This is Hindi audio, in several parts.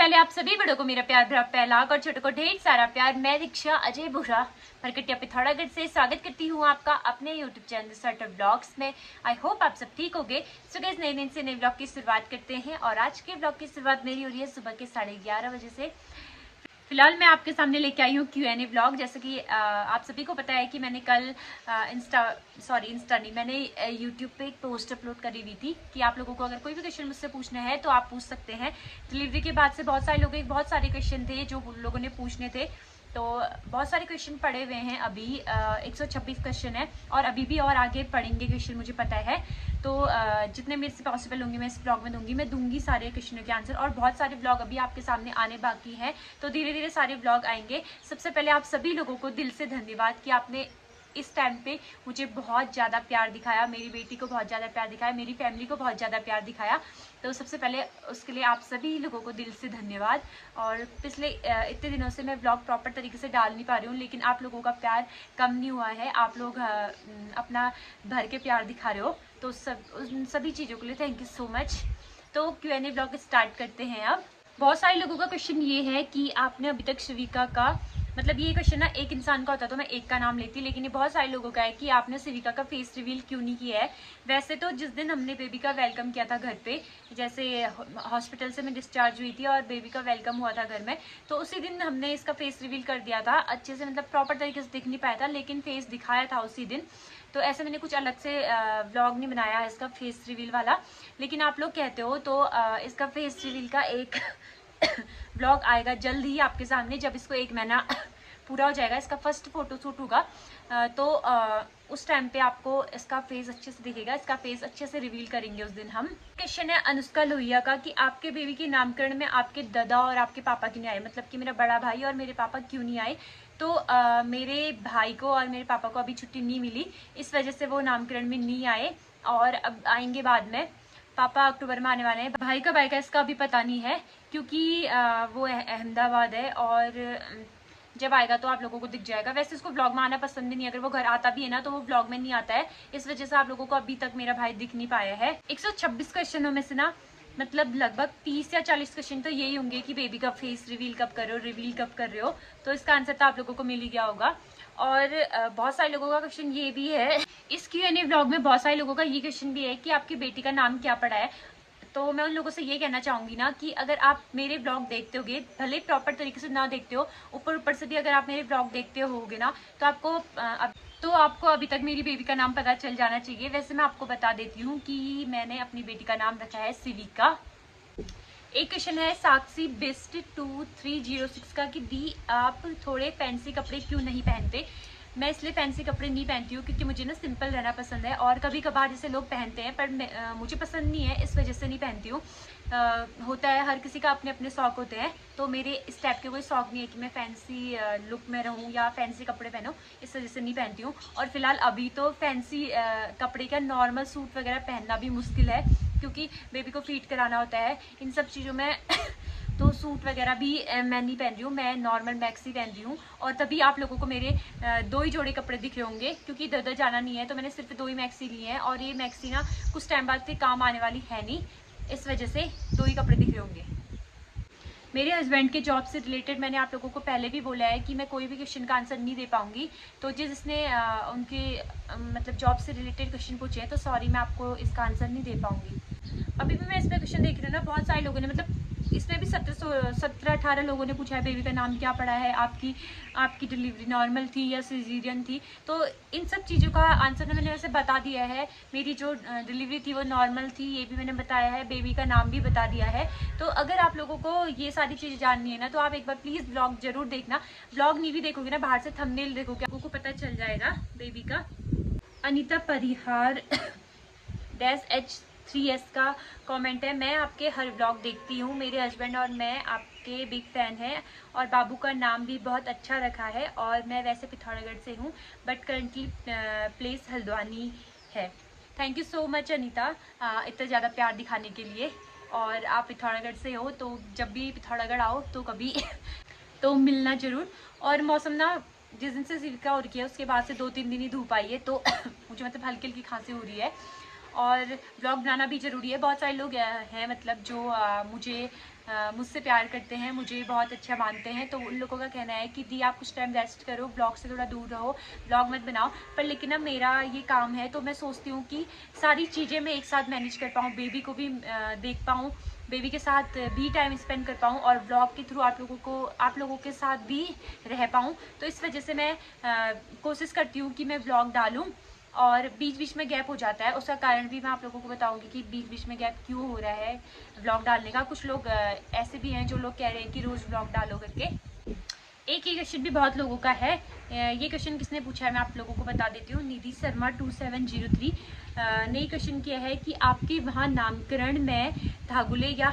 पहले आप सभी बड़ों को मेरा प्यार भरा पहला और छोटों को ढेर सारा प्यार। मैं दीक्षा अजय बुरा भरकटिया पिथौरागढ़ से स्वागत करती हूँ आपका अपने YouTube चैनल सर्ट ब्लॉग्स में। आई होप आप सब ठीक होंगे। सो गाइस, नए दिन से नए ब्लॉग की शुरुआत करते हैं और आज के ब्लॉग की शुरुआत मेरी हो रही है सुबह के 11:30 बजे से। फिलहाल मैं आपके सामने लेके आई हूँ Q&A ब्लॉग। जैसे कि आप सभी को पता है कि मैंने कल मैंने यूट्यूब पे एक पोस्ट अपलोड करी हुई थी कि आप लोगों को अगर कोई भी क्वेश्चन मुझसे पूछना है तो आप पूछ सकते हैं। डिलीवरी के बाद से बहुत सारे लोगों के बहुत सारे क्वेश्चन थे जो लोगों ने पूछने थे, तो बहुत सारे क्वेश्चन पड़े हुए हैं। अभी 126 क्वेश्चन है और अभी भी और आगे पढ़ेंगे क्वेश्चन, मुझे पता है। तो जितने मेरे से पॉसिबल होंगे मैं इस ब्लॉग में दूंगी। मैं दूंगी सारे क्वेश्चनों के आंसर और बहुत सारे ब्लॉग अभी आपके सामने आने बाकी हैं, तो धीरे धीरे सारे ब्लॉग आएंगे। सबसे पहले आप सभी लोगों को दिल से धन्यवाद कि आपने इस टाइम पे मुझे बहुत ज़्यादा प्यार दिखाया, मेरी बेटी को बहुत ज़्यादा प्यार दिखाया, मेरी फैमिली को बहुत ज़्यादा प्यार दिखाया। तो सबसे पहले उसके लिए आप सभी लोगों को दिल से धन्यवाद। और पिछले इतने दिनों से मैं ब्लॉग प्रॉपर तरीके से डाल नहीं पा रही हूँ, लेकिन आप लोगों का प्यार कम नहीं हुआ है। आप लोग अपना भर के प्यार दिखा रहे हो, तो उन सभी चीज़ों के लिए थैंक यू सो मच। तो Q&A ब्लॉग स्टार्ट करते हैं। अब बहुत सारे लोगों का क्वेश्चन ये है कि आपने अभी तक शिविका का, मतलब ये क्वेश्चन ना एक इंसान का होता तो मैं एक का नाम लेती, लेकिन ये बहुत सारे लोगों का है कि आपने शिविका का फेस रिवील क्यों नहीं किया है। वैसे तो जिस दिन हमने बेबी का वेलकम किया था घर पे, जैसे हॉस्पिटल से मैं डिस्चार्ज हुई थी और बेबी का वेलकम हुआ था घर में, तो उसी दिन हमने इसका फेस रिवील कर दिया था अच्छे से। मतलब प्रॉपर तरीके से दिख नहीं पाया था, लेकिन फेस दिखाया था उसी दिन। तो ऐसे मैंने कुछ अलग से व्लॉग नहीं बनाया है इसका फेस रिवील वाला, लेकिन आप लोग कहते हो तो इसका फेस रिवील का एक व्लॉग आएगा जल्द ही आपके सामने। जब इसको 1 महीना पूरा हो जाएगा, इसका फर्स्ट फोटोशूट होगा, तो उस टाइम पे आपको इसका फेस अच्छे से दिखेगा, इसका फेस अच्छे से रिवील करेंगे उस दिन हम। क्वेश्चन है अनुष्का लोहिया का कि आपके बेबी के नामकरण में आपके दादा और आपके पापा क्यों नहीं आए, मतलब कि मेरा बड़ा भाई और मेरे पापा क्यों नहीं आए। तो मेरे भाई को और मेरे पापा को अभी छुट्टी नहीं मिली, इस वजह से वो नामकरण में नहीं आए और अब आएंगे बाद में। पापा अक्टूबर में आने वाले हैं। भाई कब आएगा इसका अभी पता नहीं है, क्योंकि वो अहमदाबाद है और जब आएगा तो आप लोगों को दिख जाएगा। वैसे उसको ब्लॉग में आना पसंद भी नहीं, अगर वो घर आता भी है ना तो वो ब्लॉग में नहीं आता है, इस वजह से आप लोगों को अभी तक मेरा भाई दिख नहीं पाया है। 126 क्वेश्चनों में से ना मतलब लगभग 30 या 40 क्वेश्चन तो यही होंगे कि बेबी का फेस रिवील कब कर रहे हो, रिवील कब कर रहे हो, तो इसका आंसर तो आप लोगों को मिल ही गया होगा। और बहुत सारे लोगों का क्वेश्चन ये भी है, इस Q&A व्लॉग में बहुत सारे लोगों का ये क्वेश्चन भी है कि आपकी बेटी का नाम क्या पड़ा है। तो मैं उन लोगों से ये कहना चाहूंगी ना कि अगर आप मेरे ब्लॉग देखते होगे, भले प्रॉपर तरीके से ना देखते हो, ऊपर ऊपर से भी अगर आप मेरे ब्लॉग देखते होगे ना, तो आपको अभी तक मेरी बेबी का नाम पता चल जाना चाहिए। वैसे मैं आपको बता देती हूँ कि मैंने अपनी बेटी का नाम रखा है शिविका। एक क्वेश्चन है साक्षी बेस्ट 2306 का कि दी आप थोड़े फैंसी कपड़े क्यों नहीं पहनते। मैं इसलिए फैंसी कपड़े नहीं पहनती हूँ क्योंकि मुझे ना सिंपल रहना पसंद है, और कभी कभार जैसे लोग पहनते हैं पर मुझे पसंद नहीं है, इस वजह से नहीं पहनती हूँ। होता है, हर किसी का अपने अपने शौक होते हैं, तो मेरे इस टाइप के कोई शौक नहीं है कि मैं फैंसी लुक में रहूँ या फैंसी कपड़े पहनूँ, इस वजह से नहीं पहनती हूँ। और फिलहाल अभी तो फैंसी कपड़े का नॉर्मल सूट वगैरह पहनना भी मुश्किल है, क्योंकि बेबी को फीड कराना होता है, इन सब चीज़ों में तो सूट वगैरह भी मैं नहीं पहन रही हूँ, मैं नॉर्मल मैक्सी पहन रही हूँ। और तभी आप लोगों को मेरे 2 ही जोड़े कपड़े दिख रहे होंगे, क्योंकि इधर उधर जाना नहीं है, तो मैंने सिर्फ 2 ही मैक्सी ली हैं और ये मैक्सी ना कुछ टाइम बाद फिर काम आने वाली है नहीं, इस वजह से 2 ही कपड़े दिख रहे होंगे। मेरे हस्बैंड के जॉब से रिलेटेड मैंने आप लोगों को पहले भी बोला है कि मैं कोई भी क्वेश्चन का आंसर नहीं दे पाऊंगी, तो जिसने उनके मतलब जॉब से रिलेटेड क्वेश्चन पूछे हैं तो सॉरी, मैं आपको इसका आंसर नहीं दे पाऊंगी। अभी भी मैं इसमें क्वेश्चन देख रही हूँ ना, बहुत सारे लोगों ने, मतलब इसमें भी 17-18 लोगों ने पूछा है बेबी का नाम क्या पड़ा है, आपकी डिलीवरी नॉर्मल थी या सिजेरियन थी। तो इन सब चीज़ों का आंसर ना मैंने वैसे बता दिया है। मेरी जो डिलीवरी थी वो नॉर्मल थी, ये भी मैंने बताया है, बेबी का नाम भी बता दिया है। तो अगर आप लोगों को ये सारी चीज़ें जाननी है ना, तो आप एक बार प्लीज़ ब्लॉग जरूर देखना। ब्लॉग नहीं भी देखोगे ना, बाहर से थंबनेल देखोगे, आपको पता चल जाएगा बेबी का। अनीता परिहार -H3S का कमेंट है, मैं आपके हर ब्लॉग देखती हूँ, मेरे हस्बैंड और मैं आपके बिग फैन हैं और बाबू का नाम भी बहुत अच्छा रखा है, और मैं वैसे पिथौरागढ़ से हूँ बट करंटली प्लेस हल्द्वानी है। Thank you so much Anita, इतना ज़्यादा प्यार दिखाने के लिए। और आप पिथौरागढ़ से हो तो जब भी पिथौरागढ़ आओ तो कभी तो मिलना ज़रूर। और मौसम ना जिस दिन से शिविका हो रही है उसके बाद से 2-3 दिन ही धूप आई है, तो मुझे मतलब हल्की हल्की खांसी हो रही है। और ब्लॉग बनाना भी ज़रूरी है। बहुत सारे लोग हैं मतलब जो मुझसे प्यार करते हैं, मुझे बहुत अच्छा मानते हैं, तो उन लोगों का कहना है कि दी आप कुछ टाइम रेस्ट करो, ब्लॉग से थोड़ा दूर रहो, ब्लॉग मत बनाओ। पर लेकिन ना मेरा ये काम है तो मैं सोचती हूँ कि सारी चीज़ें मैं एक साथ मैनेज कर पाऊँ, बेबी को भी देख पाऊँ, बेबी के साथ भी टाइम स्पेंड कर पाऊँ और ब्लॉग के थ्रू आप लोगों के साथ भी रह पाऊँ। तो इस वजह से मैं कोशिश करती हूँ कि मैं ब्लॉग डालूँ और बीच बीच में गैप हो जाता है। उसका कारण भी मैं आप लोगों को बताऊंगी कि बीच बीच में गैप क्यों हो रहा है ब्लॉग डालने का। कुछ लोग ऐसे भी हैं जो लोग कह रहे हैं कि रोज़ ब्लॉग डालो करके। एक ही क्वेश्चन भी बहुत लोगों का है। ये क्वेश्चन किसने पूछा है मैं आप लोगों को बता देती हूँ। निधि शर्मा 2703 नई क्वेश्चन किया है कि आपके वहाँ नामकरण में धागुले या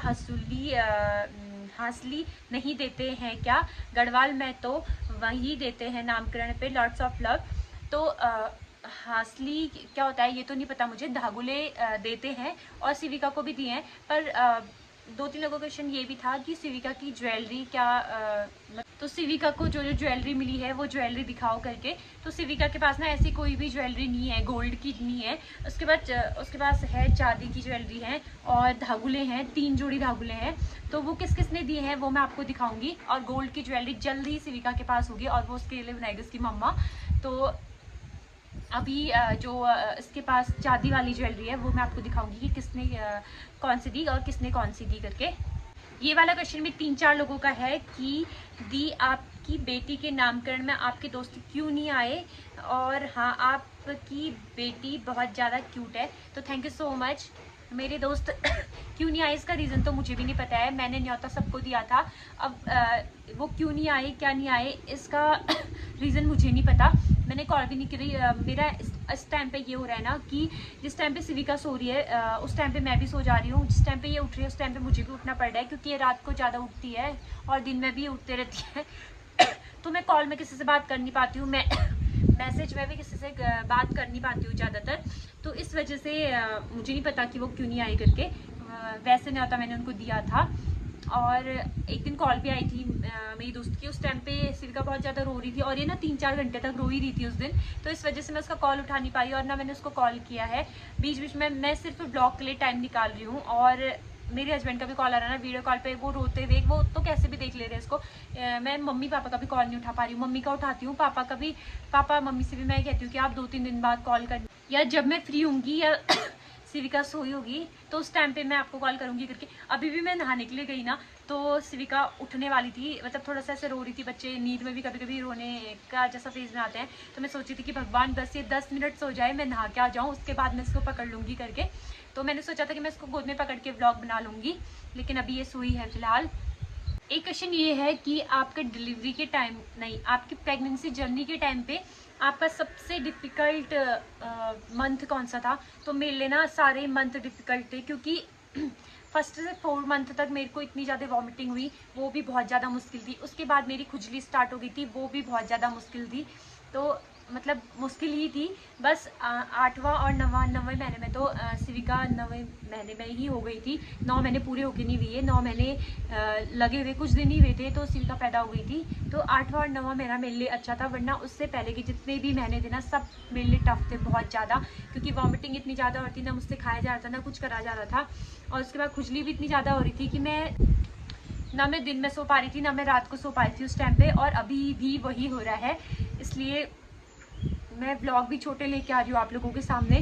हासली नहीं देते हैं क्या? गढ़वाल में तो वही देते हैं नामकरण पे, लॉट्स ऑफ लव। तो हासली क्या होता है ये तो नहीं पता मुझे, धागुले देते हैं और सिविका को भी दिए हैं। पर 2-3 लोगों का क्वेश्चन ये भी था कि सिविका की ज्वेलरी क्या तो सिविका को जो ज्वेलरी मिली है वो ज्वेलरी दिखाओ करके। तो सिविका के पास ना ऐसी कोई भी ज्वेलरी नहीं है, गोल्ड की नहीं है। उसके पास है चांदी की ज्वेलरी है और धागुले हैं, 3 जोड़ी धागुले हैं। तो वो किस किस ने दिए हैं वो मैं आपको दिखाऊंगी। और गोल्ड की ज्वेलरी जल्द ही सिविका के पास होगी और वो उसके लिए बनाएगी उसकी मम्मा। तो अभी जो इसके पास चांदी वाली ज्वेलरी है वो मैं आपको दिखाऊंगी कि किसने कौन सी दी और किसने कौन सी दी करके। ये वाला क्वेश्चन भी 3-4 लोगों का है कि दी आपकी बेटी के नामकरण में आपके दोस्त क्यों नहीं आए? और हाँ, आपकी बेटी बहुत ज़्यादा क्यूट है। तो थैंक यू सो मच। मेरे दोस्त क्यों नहीं आए इसका रीज़न तो मुझे भी नहीं पता है। मैंने न्योता सबको दिया था। अब वो क्यों नहीं आए, क्या नहीं आए, इसका रीज़न मुझे नहीं पता। मैंने कॉल भी नहीं करी। मेरा इस टाइम पे ये हो रहा है ना कि जिस टाइम पे सिविका सो रही है उस टाइम पे मैं भी सो जा रही हूँ। जिस टाइम पे ये उठ रही है उस टाइम पे मुझे भी उठना पड़ रहा है, क्योंकि ये रात को ज़्यादा उठती है और दिन में भी उठते रहती है। तो मैं कॉल में किसी से बात कर नहीं पाती हूँ, मैं मैसेज में भी किसी से बात कर नहीं पाती हूँ ज़्यादातर। तो इस वजह से मुझे नहीं पता कि वो क्यों नहीं आई करके। वैसे नहीं होता, मैंने उनको दिया था। और एक दिन कॉल भी आई थी मेरी दोस्त की। उस टाइम पे सिविका बहुत ज़्यादा रो रही थी और ये ना 3-4 घंटे तक रो ही रही थी उस दिन। तो इस वजह से मैं उसका कॉल उठा नहीं पाई और ना मैंने उसको कॉल किया है। बीच बीच में मैं सिर्फ ब्लॉग के लिए टाइम निकाल रही हूँ। और मेरे हस्बैंड का भी कॉल आ रहा है ना वीडियो कॉल पे, वो रोते देख, वो तो कैसे भी देख ले रहे हैं इसको। मैं मम्मी पापा का भी कॉल नहीं उठा पा रही हूँ। मम्मी का उठाती हूँ, पापा मम्मी से भी मैं कहती हूँ कि आप 2-3 दिन बाद कॉल कर, या जब मैं फ्री होंगी या सिविका सोई होगी तो उस टाइम पे मैं आपको कॉल करूंगी करके। अभी भी मैं नहाने के लिए गई ना तो सिविका उठने वाली थी, मतलब थोड़ा सा ऐसे रो रही थी। बच्चे नींद में भी कभी कभी रोने का जैसा फेज में आते हैं। तो मैं सोची थी कि भगवान बस ये 10 मिनट सो जाए, मैं नहा के आ जाऊँ, उसके बाद मैं इसको पकड़ लूँगी करके। तो मैंने सोचा था कि मैं इसको गोद में पकड़ के व्लॉग बना लूँगी, लेकिन अभी ये सोई है फिलहाल। एक क्वेश्चन ये है कि आपके डिलीवरी के टाइम नहीं, आपकी प्रेगनेंसी जर्नी के टाइम पे आपका सबसे डिफ़िकल्ट मंथ कौन सा था? तो मेरे लिए ना सारे मंथ डिफ़िकल्ट थे, क्योंकि फर्स्ट से 4 मंथ तक मेरे को इतनी ज़्यादा वॉमिटिंग हुई, वो भी बहुत ज़्यादा मुश्किल थी। उसके बाद मेरी खुजली स्टार्ट हो गई थी, वो भी बहुत ज़्यादा मुश्किल थी। तो मतलब मुश्किल ही थी। बस 8वां और 9वें महीने में तो सिविका 9वें महीने में ही हो गई थी। 9 महीने पूरे होके नहीं हुई है, 9 महीने लगे हुए कुछ दिन ही हुए थे तो सिविका पैदा हो गई थी। तो 8वां और 9वां महीना मेरे लिए अच्छा था, वरना उससे पहले के जितने भी महीने थे ना सब मेरे लिए टफ थे बहुत ज़्यादा, क्योंकि वॉमिटिंग इतनी ज़्यादा होती, ना मुझसे खाया जा रहा था ना कुछ करा जा रहा था। और उसके बाद खुजली भी इतनी ज़्यादा हो रही थी कि ना मैं दिन में सो पा रही थी ना मैं रात को सो पा रही थी उस टाइम पे। और अभी भी वही हो रहा है, इसलिए मैं ब्लॉग भी छोटे लेके आ रही हूँ आप लोगों के सामने।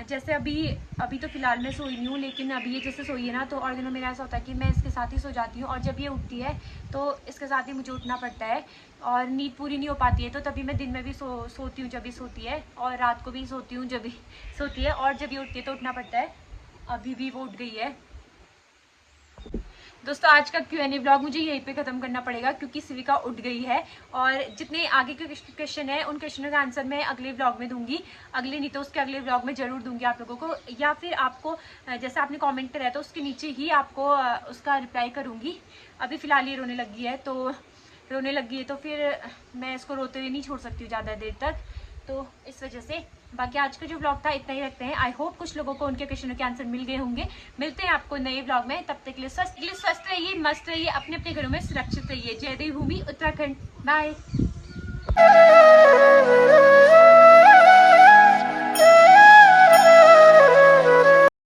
जैसे अभी तो फिलहाल मैं सोई नहीं हूँ, लेकिन अभी ये जैसे सोई है ना तो और दिनों मेरा ऐसा होता है कि मैं इसके साथ ही सो जाती हूँ, और जब ये उठती है तो इसके साथ ही मुझे उठना पड़ता है और नींद पूरी नहीं हो पाती है। तो तभी मैं दिन में भी सोती हूँ जब भी सोती है, और रात को भी सोती हूँ जब भी सोती है, और जब ये उठती है तो उठना पड़ता है। अभी भी वो उठ गई है। दोस्तों आज का Q&A ब्लॉग मुझे यहीं पे ख़त्म करना पड़ेगा, क्योंकि सिविका उठ गई है। और जितने आगे के क्वेश्चन है उन क्वेश्चनों का आंसर मैं अगले ब्लॉग में दूंगी, अगले नहीं तो उसके अगले ब्लॉग में ज़रूर दूंगी आप लोगों को। या फिर आपको जैसे आपने कमेंट करा है तो उसके नीचे ही आपको उसका रिप्लाई करूँगी। अभी फ़िलहाल ये रोने लगी है तो फिर मैं इसको रोते हुए नहीं छोड़ सकती हूँ ज़्यादा देर तक, तो इस वजह से। बाकी आज का जो ब्लॉग था इतना ही रखते हैं। आई होप कुछ लोगों को उनके क्वेश्चनों के आंसर मिल गए होंगे। मिलते हैं आपको नए ब्लॉग में, तब तक के लिए स्वस्थ रहिए, मस्त रहिए, अपने अपने घरों में सुरक्षित रहिए। जय देवभूमि उत्तराखंड, बाय।